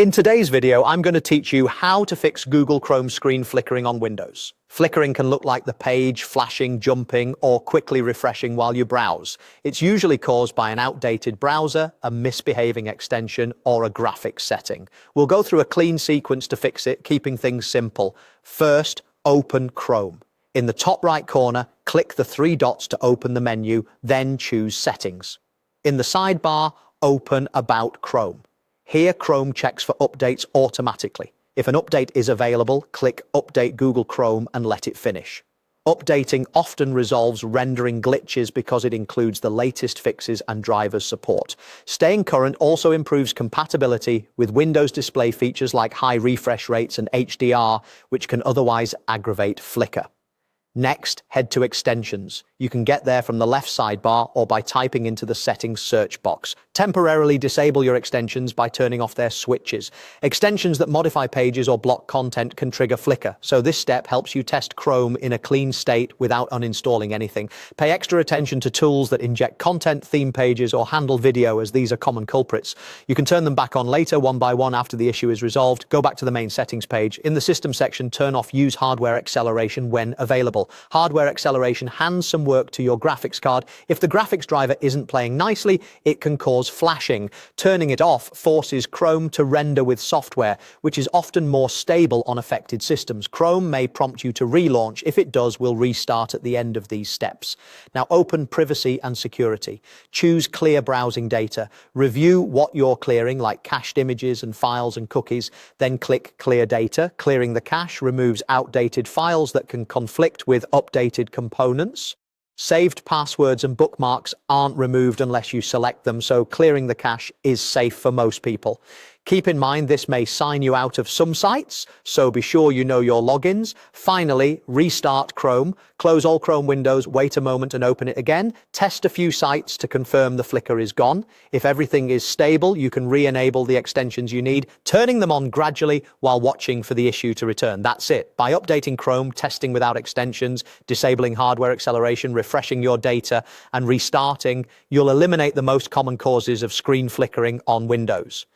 In today's video, I'm going to teach you how to fix Google Chrome screen flickering on Windows. Flickering can look like the page flashing, jumping, or quickly refreshing while you browse. It's usually caused by an outdated browser, a misbehaving extension, or a graphics setting. We'll go through a clean sequence to fix it, keeping things simple. First, open Chrome. In the top right corner, click the three dots to open the menu, then choose Settings. In the sidebar, open About Chrome. Here, Chrome checks for updates automatically. If an update is available, click Update Google Chrome and let it finish. Updating often resolves rendering glitches because it includes the latest fixes and drivers support. Staying current also improves compatibility with Windows display features like high refresh rates and HDR, which can otherwise aggravate flicker. Next, head to Extensions. You can get there from the left sidebar or by typing into the Settings search box. Temporarily disable your extensions by turning off their switches. Extensions that modify pages or block content can trigger flicker, so this step helps you test Chrome in a clean state without uninstalling anything. Pay extra attention to tools that inject content, theme pages, or handle video, as these are common culprits. You can turn them back on later, one by one, after the issue is resolved. Go back to the main settings page. In the System section, turn off Use Hardware Acceleration when available. Hardware acceleration hands some work to your graphics card. If the graphics driver isn't playing nicely, it can cause flashing. Turning it off forces Chrome to render with software, which is often more stable on affected systems. Chrome may prompt you to relaunch. If it does, we'll restart at the end of these steps. Now open Privacy and Security. Choose Clear Browsing Data. Review what you're clearing, like cached images and files and cookies. Then click Clear Data. Clearing the cache removes outdated files that can conflict with updated components. Saved passwords and bookmarks aren't removed unless you select them, so clearing the cache is safe for most people. Keep in mind this may sign you out of some sites, so be sure you know your logins. Finally, restart Chrome. Close all Chrome windows, wait a moment and open it again. Test a few sites to confirm the flicker is gone. If everything is stable, you can re-enable the extensions you need, turning them on gradually while watching for the issue to return. That's it. By updating Chrome, testing without extensions, disabling hardware acceleration, refreshing your data, and restarting, you'll eliminate the most common causes of screen flickering on Windows.